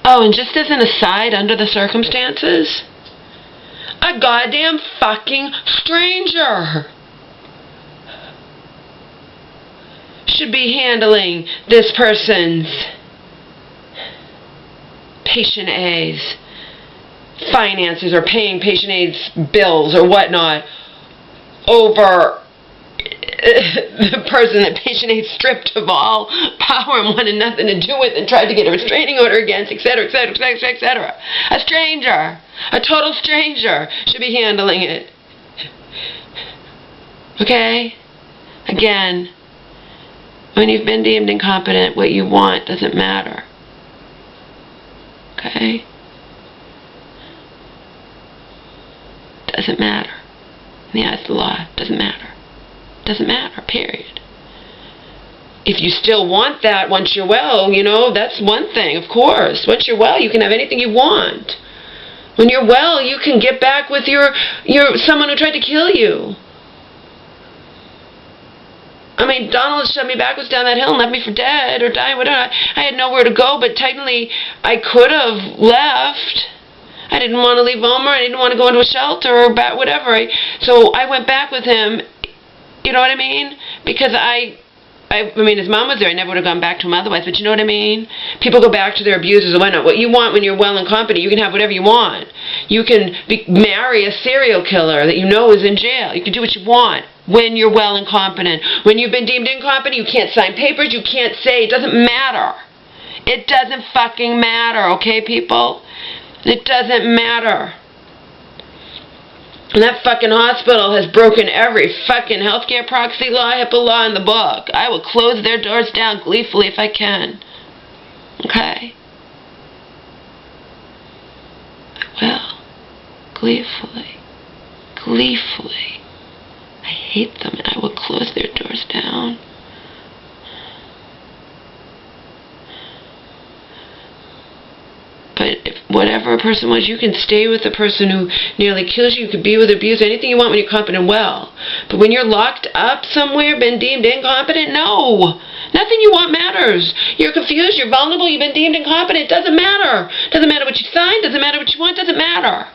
Oh, and just as an aside, under the circumstances, a goddamn fucking stranger should be handling this person's, patient A's, finances, or paying patient A's bills or whatnot over the person that patient A stripped of all power and wanted nothing to do with and tried to get a restraining order against, etc., etc., etc., etc. A stranger, a total stranger, should be handling it. Okay? Again, when you've been deemed incompetent, what you want doesn't matter. Okay? Doesn't matter. In the eyes of the law, doesn't matter. Doesn't matter, period. If you still want that once you're well, you know, that's one thing, of course. Once you're well, you can have anything you want. When you're well, you can get back with your someone who tried to kill you. I mean, Donald shoved me backwards down that hill and left me for dead or dying, whatever. I had nowhere to go, but technically I could have left. I didn't want to leave Omer. I didn't want to go into a shelter or whatever. So I went back with him. You know what I mean? Because I mean, his mom was there. I never would have gone back to him otherwise. But you know what I mean? People go back to their abusers and whatnot. What you want when you're well and competent, you can have whatever you want. You can marry a serial killer that you know is in jail. You can do what you want when you're well and competent. When you've been deemed incompetent, you can't sign papers. You can't say. It doesn't matter. It doesn't fucking matter, okay, people? It doesn't matter. And that fucking hospital has broken every fucking healthcare proxy law, HIPAA law in the book. I will close their doors down gleefully if I can. Okay? I will. Gleefully. Gleefully. I hate them and I will close their doors down. But if whatever a person was, you can stay with the person who nearly kills you. You can be with abuse, anything you want when you're competent and well. But when you're locked up somewhere, been deemed incompetent, no. Nothing you want matters. You're confused, you're vulnerable, you've been deemed incompetent. It doesn't matter. Doesn't matter what you sign, doesn't matter what you want, doesn't matter.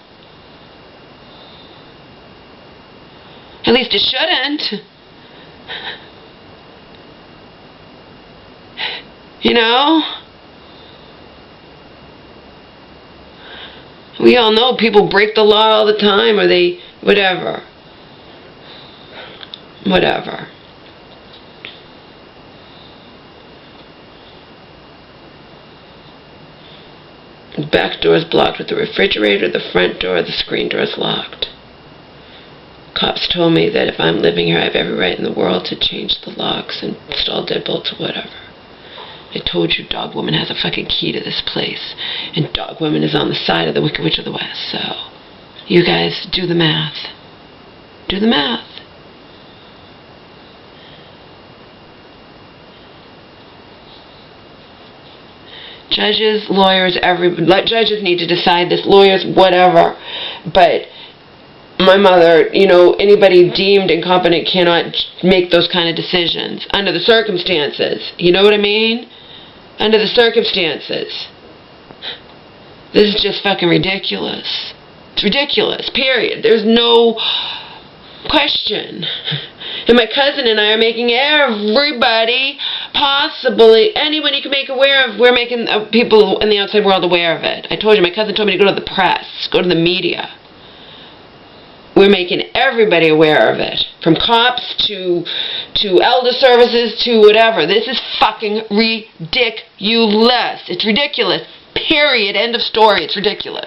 At least it shouldn't. You know? We all know people break the law all the time, or they, whatever. Whatever. The back door is blocked with the refrigerator, the front door, the screen door is locked. Cops told me that if I'm living here, I have every right in the world to change the locks and install deadbolts or whatever. I told you Dog Woman has a fucking key to this place. And Dog Woman is on the side of the Wicked Witch of the West. So, you guys, do the math. Do the math. Judges, lawyers, judges need to decide this. Lawyers, whatever. But my mother, you know, anybody deemed incompetent cannot make those kind of decisions under the circumstances. You know what I mean? Under the circumstances. This is just fucking ridiculous. It's ridiculous, period. There's no question. And my cousin and I are making everybody, possibly anyone you can make aware of, we're making people in the outside world aware of it. I told you, my cousin told me to go to the press, go to the media. We're making everybody aware of it. From cops to elder services to whatever. This is fucking ridiculous. It's ridiculous. Period. End of story. It's ridiculous.